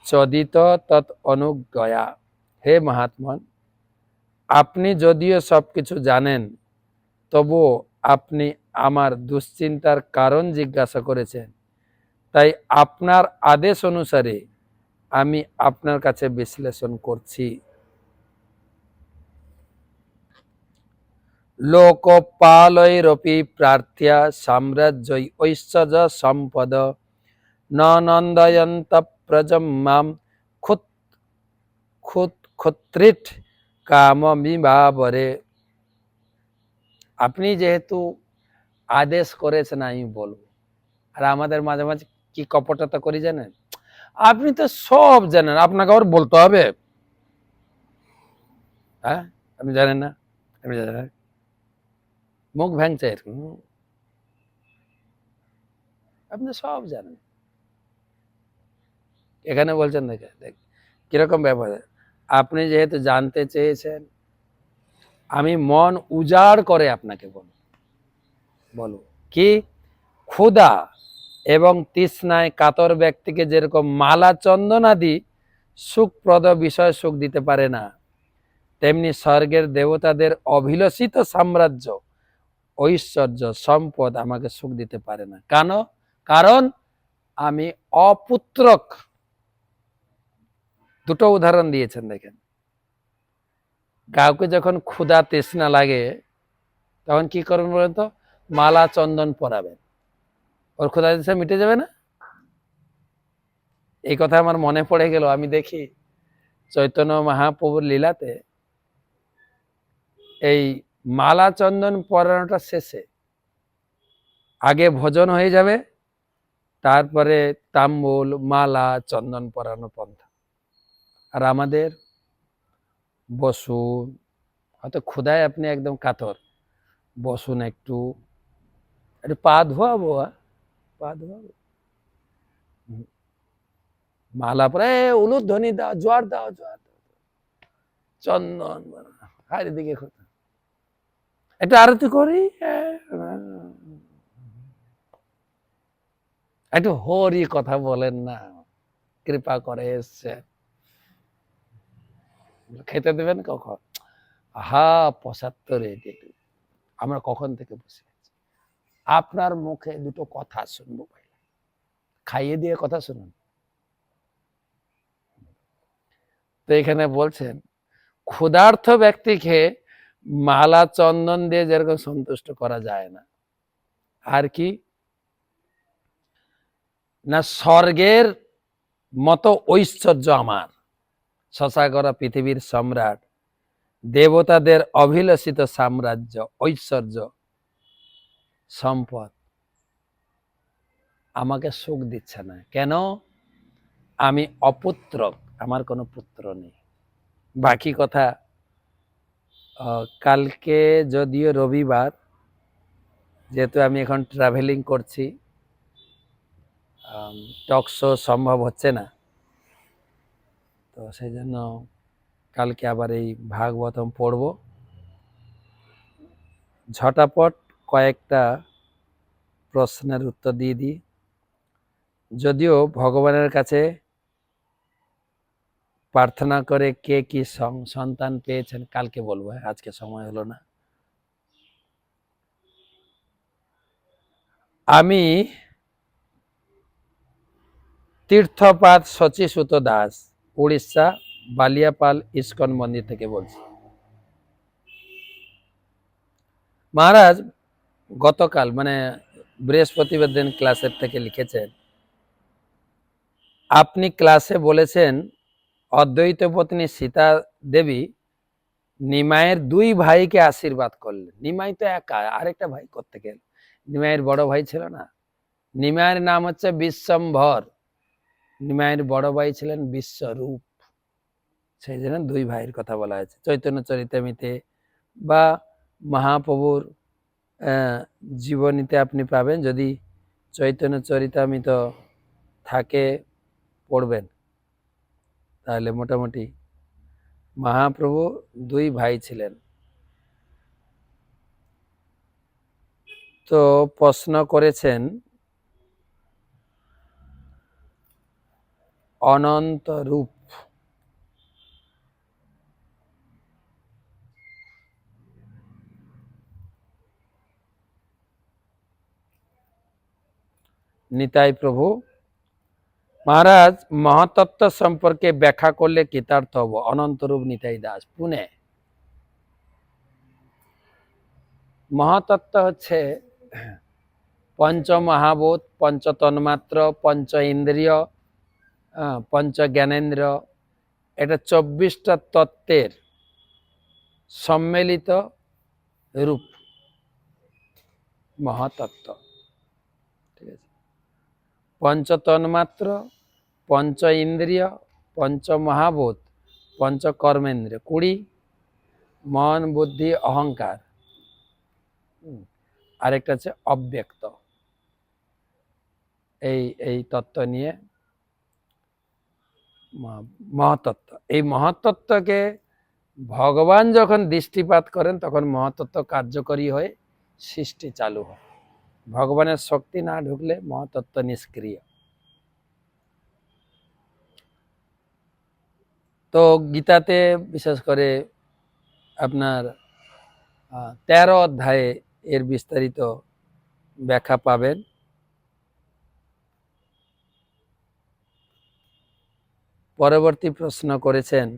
চদিত তৎ অনুজ্ঞয়া। হে মহাত্মন, আপনি যদিও সবকিছু জানেন, তবুও আপনি আমার দুশ্চিন্তার কারণ জিজ্ঞাসা করেছেন, তাই আপনার আদেশ অনুসারে আমি আপনার কাছে বিশ্লেষণ করছি। লোকপালৈরপি প্রার্থ্যা সাম্রাজ্যৈ ঐশ্বর্য সম্পদ ন নন্দয়ন্ত প্রজম মাম ক্ষুত্রিট কামমিবাবরে। আপনি যেহেতু আদেশ করেছেন আমি বলবো, আর আমাদের মাঝে মাঝে কি কপটতা করি জানেন, আপনি তো সব জানেন, আপনাকে আবার বলতে হবে? হ্যাঁ, আপনি জানেন না, আপনি জানেন না, মুখ ভ্যাংচে এরকম, আপনি সব জানেন। এখানে বলছেন দেখে দেখ কিরকম ব্যাপার, আপনি যেহেতু জানতে চেয়েছেন, আমি মন উজাড় করে আপনাকে বলবো কি, ক্ষুধা এবং তৃষ্ণায় কাতর ব্যক্তিকে যেরকম মালা চন্দনাদি সুখপ্রদ বিষয় সুখ দিতে পারে না, তেমনি স্বর্গের দেবতাদের অভিলষিত সাম্রাজ্য, ঐশ্বর্য, সম্পদ আমাকে সুখ দিতে পারে না। কারণ আমি অপুত্রক। দুটো উদাহরণ দিয়েছেন দেখেন। কাউকে যখন ক্ষুধা তৃষ্ণা লাগে তখন কি করবেন বলেন তো, মালা চন্দন পরাবেন, ওর ক্ষুধা তৃষ্ণা মিটে যাবে না। এই কথা আমার মনে পড়ে গেল, আমি দেখি চৈতন্য মহাপ্রভুর লীলাতে এই মালা চন্দন পরানোটা শেষে, আগে ভোজন হয়ে যাবে, তারপরে তাম্বুল মালা চন্দন পরানো পন্থা। আর আমাদের বসুন, হয়তো ক্ষুধায় আপনি একদম কাতর, বসুন, একটু পা ধোয়াবো, পা ধোয়াবো, মালা পরে উলুধ্বনি দাও, জোয়ার দাও, জোয়ার দাও, চন্দন হারি দিকে একটু আরতি করি, একটু হরি কথা বলেন না, কৃপা করে এসছে, খেতে দেবেন কখন? হা ৭৫ আমরা কখন থেকে বসে আছি, আপনার মুখে দুটো কথা শুনবো, খাইয়ে দিয়ে কথা শুনুন। তো এখানে বলছেন ক্ষুধার্ত ব্যক্তিকে মালা চন্দন দিয়ে যেরকম সন্তুষ্ট করা যায় না, আর কি না স্বর্গের মতো ঐশ্বর্য আমার, শশাগরা পৃথিবীর সম্রাট, দেবতাদের অভিলষিত সাম্রাজ্য, ঐশ্বর্য, সম্পদ আমাকে সুখ দিচ্ছে না। কেন? আমি অপুত্রক, আমার কোনো পুত্র নেই। বাকি কথা কালকে যদিও রবিবার, যেহেতু আমি এখন ট্রাভেলিং করছি, টক শো সম্ভব হচ্ছে না, তো সেই জন্য কালকে আবার এই ভাগবতম পড়ব। ঝটাপট কয়েকটা প্রশ্নের উত্তর দিয়ে দিই। যদিও ভগবানের কাছে প্রার্থনা করে কে কি সন্তান পেয়েছেন কালকে বলবো, আজকে সময় হলো না। আমি তীর্থপাদ শচীসুত দাস, উড়িষ্যা বালিয়াপাল ইস্কন মন্দির থেকে বলছি। মহারাজ গতকাল মানে বৃহস্পতিবার দিন ক্লাসের থেকে লিখেছেন, আপনি ক্লাসে বলেছেন অদ্বৈত পত্নী সীতা দেবী নিমাইয়ের 2 ভাইকে আশীর্বাদ করলেন। নিমাই তো একা, আরেকটা ভাই করতে গেল, নিমাইয়ের বড় ভাই ছিল না? নিমাইয়ের নাম হচ্ছে বিশ্বম্ভর, নিমাইয়ের বড় ভাই ছিলেন বিশ্বরূপ, সেই জন্য 2 ভাইয়ের কথা বলা হয়েছে। চৈতন্য চরিতামৃতে বা মহাপ্রভুর জীবনীতে আপনি পাবেন, যদি চৈতন্য চরিতামৃত থাকে পড়বেন, তাহলে মোটামুটি মহাপ্রভু 2 ভাই ছিলেন। তো প্রশ্ন করেছেন অনন্ত রূপ, নিতাই প্রভু। মহারাজ মহাতত্ত্ব সম্পর্কে ব্যাখ্যা করলে কৃতার্থ হব। অনন্তরূপ নিতাই দাস, পুনে। মহাতত্ত্ব হচ্ছে পঞ্চমহাভূত, পঞ্চতন্মাত্র, পঞ্চ ইন্দ্রিয়, পঞ্চ জ্ঞানেন্দ্র, এটা 24টা তত্ত্বের সম্মিলিত রূপ মহাতত্ত্ব। ঠিক আছে, পঞ্চতন্মাত্র, পঞ্চ ইন্দ্রিয়, পঞ্চ মহাভূত, পঞ্চ কর্মেন্দ্রিয় 20, মন বুদ্ধি অহংকার, আরেকটা হচ্ছে অব্যক্ত। এই তত্ত্ব নিয়ে মহাতত্ত্ব। এই মহাতত্ত্বকে ভগবান যখন দৃষ্টিপাত করেন তখন মহাতত্ত্ব কার্যকরী হয়ে সৃষ্টি চালু হয়। ভগবানের শক্তি না ঢুকলে মহাতত্ত্ব নিষ্ক্রিয়। তো গীতাতে বিশেষ করে আপনার 13 অধ্যায়ে এর বিস্তারিত ব্যাখ্যা পাবেন। পরবর্তী প্রশ্ন করেছেন,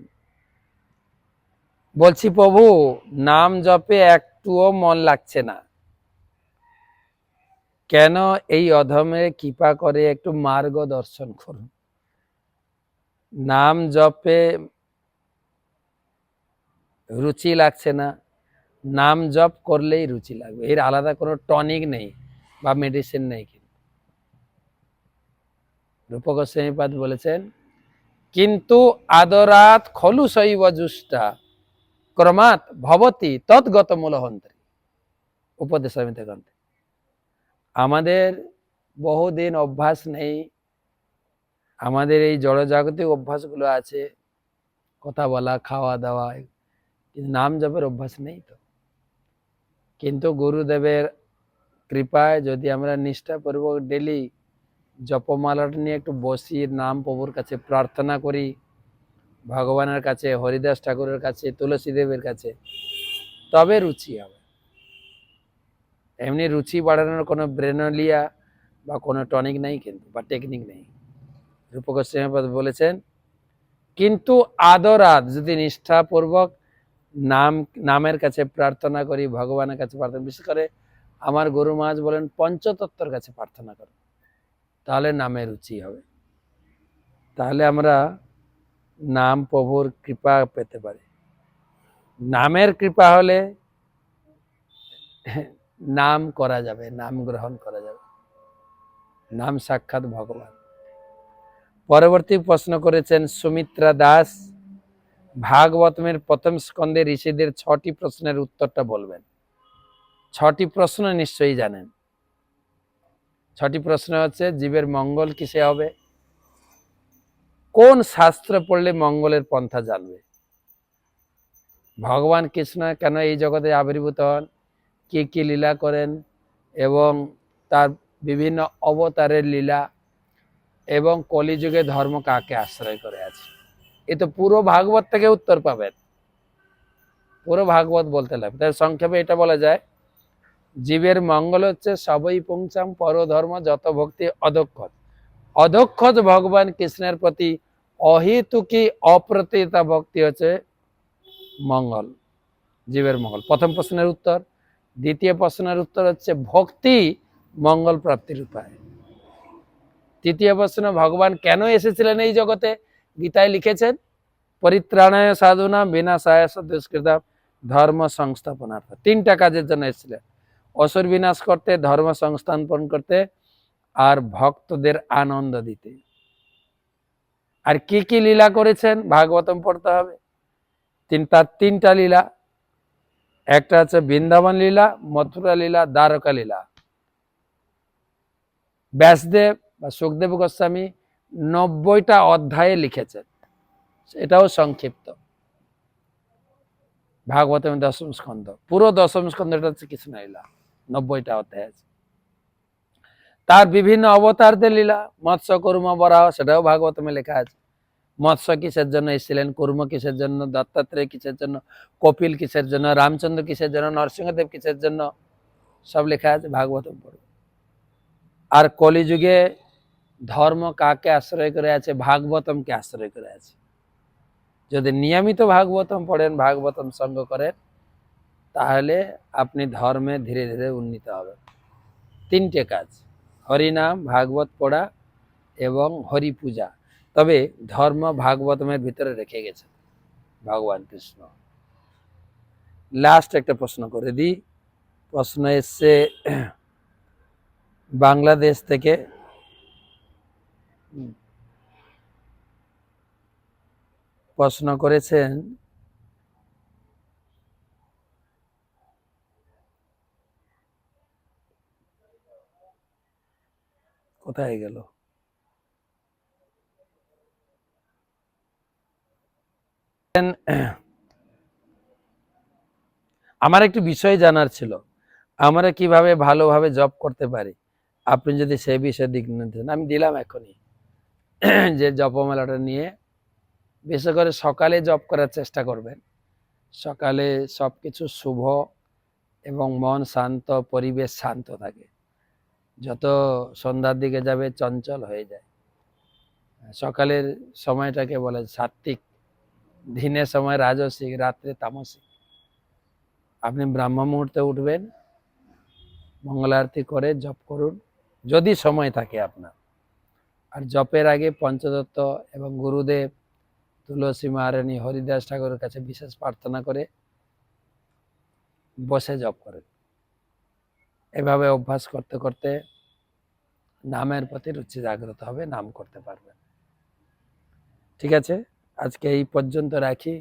বলছি প্রভু নাম জপে একটুও মন লাগছে না, কেন? এই অধমে কৃপা করে একটু মার্গ দর্শন করুন। নাম জপে রুচি লাগছে না, নাম জপ করলেই রুচি লাগবে, এর আলাদা কোনো টনিক নেই বা মেডিসিন নেই। কিন্তু রূপক গোস্বামীপাদ বলেছেন, কিন্তু আদরাত খলু শৈব জুষ্টা ক্রমাৎ ভবতি তৎগত মূলহন্ত্রী। উপদেশামৃত গ্রন্থে। আমাদের বহুদিন অভ্যাস নেই, আমাদের এই জড়জাগতিক অভ্যাসগুলো আছে, কথা বলা, খাওয়া দাওয়া, কিন্তু নাম জপের অভ্যাস নেই। তো কিন্তু গুরুদেবের কৃপায় যদি আমরা নিষ্ঠাপূর্বক ডেলি জপমালাটা নিয়ে একটু বসি, নাম প্রভুর কাছে প্রার্থনা করি, ভগবানের কাছে, হরিদাস ঠাকুরের কাছে, তুলসী দেবের কাছে, তবে রুচি হবে। এমনি রুচি বাড়ানোর কোনো ব্রেনলিয়া বা কোনো টনিক নেই কিন্তু, বা টেকনিক নেই। রূপক গোস্বামীপাদ বলেছেন, কিন্তু আদরাত যদি নিষ্ঠাপূর্বক নামের কাছে প্রার্থনা করি, ভগবানের কাছে প্রার্থনা, বিশেষ করে আমার গুরু মহারাজ বলেন পঞ্চতত্ত্বর কাছে প্রার্থনা করো, তাহলে নামে রুচি হবে, তাহলে আমরা নাম প্রভুর কৃপা পেতে পারি। নামের কৃপা হলে নাম করা যাবে, নাম গ্রহণ করা যাবে, নাম সাক্ষাৎ ভগবান। পরবর্তী প্রশ্ন করেছেন সুমিত্রা দাস, ভাগবতমের প্রথম স্কন্ধে ঋষিদের 6টি প্রশ্নের উত্তরটা বলবেন। 6টি প্রশ্ন নিশ্চয়ই জানেন। 6টি প্রশ্ন হচ্ছে জীবের মঙ্গল কিসে হবে, কোন শাস্ত্র পড়লে মঙ্গলের পন্থা জানবে, ভগবান কৃষ্ণ কেন এই জগতে আবির্ভূত হন, কি কি লীলা করেন এবং তার বিভিন্ন অবতারের লীলা, এবং কলিযুগে ধর্ম কাকে আশ্রয় করে আছে। এ তো পুরো ভাগবত থেকে উত্তর পাবেন, পুরো ভাগবত বলতে লাগবে। তাই সংক্ষেপে এটা বলা যায়, জীবের মঙ্গল হচ্ছে সবই পুংসাম পরধর্ম যত ভক্তি অধক্ষত। অধক্ষত ভগবান কৃষ্ণের প্রতি অহেতুকি অপ্রতিতা ভক্তি হচ্ছে মঙ্গল, জীবের মঙ্গল। প্রথম প্রশ্নের উত্তর। দ্বিতীয় প্রশ্নের উত্তর হচ্ছে ভক্তি মঙ্গল প্রাপ্তির উপায়। তৃতীয় প্রশ্ন, ভগবান কেন এসেছিলেন এই জগতে, গীতায় লিখেছেন পরিত্রাণায় সাধুনাম বিনাশায় দুষ্কৃতাম ধর্ম সংস্থাপনার্থ। 3টা কাজের জন্য এসেছিলেন, অসুর বিনাশ করতে, ধর্ম সংস্থাপন করতে, আর ভক্তদের আনন্দ দিতে। আর কি কি লীলা করেছেন ভাগবতম পড়তে হবে। তার 3টা লীলা, একটা হচ্ছে বৃন্দাবন লীলা, মথুরা লীলা, দ্বারকা লীলা। ব্যাসদেব বা সুখদেব গোস্বামী 90টা অধ্যায়ে লিখেছেন, এটাও সংক্ষিপ্ত। ভাগবতের 10ম স্কন্ধ, পুরো 10ম স্কন্ধটা হচ্ছে কৃষ্ণ লীলা, 90টা অধ্যায় আছে। তার বিভিন্ন অবতারদের লীলা, মৎস্য কুর্ম বরাহ, সেটাও ভাগবতমে লেখা আছে। মৎস্য কিসের জন্য এসেছিলেন, কুর্ম কিসের জন্য, দত্তাত্রেয় কিসের জন্য, কপিল কিসের জন্য, রামচন্দ্র কিসের জন্য, নরসিংহদেব কিসের জন্য, সব লেখা আছে, ভাগবতম পড়বে। আর কলিযুগে ধর্ম কাকে আশ্রয় করে আছে, ভাগবতমকে আশ্রয় করে আছে। যদি নিয়মিত ভাগবতম পড়েন, ভাগবতম সঙ্গ করেন, তাহলে আপনি ধর্মে ধীরে ধীরে উন্নীত হবেন। 3টে কাজ, হরিনাম, ভাগবত পড়া এবং হরি পূজা। তবে ধর্ম ভাগবতমের ভিতরে রেখে গেছে ভগবান কৃষ্ণ। লাস্ট একটা প্রশ্ন করে দিই। প্রশ্ন এসছে বাংলাদেশ থেকে। প্রশ্ন করেছেন কোথায় গেল, আমার একটু বিষয় জানার ছিল, আমরা কিভাবে ভালোভাবে জব করতে পারি, আপনি যদি সেই বিষয়ে দিক নিতেন। আমি দিলাম এখনই, যে জপমালাটা নিয়ে বিশেষ করে সকালে জপ করার চেষ্টা করবেন। সকালে সবকিছু শুভ এবং মন শান্ত, পরিবেশ শান্ত থাকে। যত সন্ধ্যার দিকে যাবে চঞ্চল হয়ে যায়। সকালের সময়টাকে বলে সাত্বিক, দিনের সময় রাজসিক, রাত্রে তামসিক। আপনি ব্রাহ্ম মুহূর্তে উঠবেন, মঙ্গল আরতি করে জপ করুন যদি সময় থাকে আপনার। আর জপের আগে পঞ্চদত্ত এবং গুরুদেব, তুলসী মহারানী, হরিদাস ঠাকুরের কাছে বিশেষ প্রার্থনা করে বসে জপ করেন। এভাবে অভ্যাস করতে করতে নামের প্রতি রুচি জাগ্রত হবে, নাম করতে পারবেন। ঠিক আছে, আজকে এই পর্যন্ত রাখি।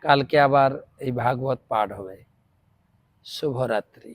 কালকে আবার এই ভাগবত পাঠ হবে। শুভরাত্রি।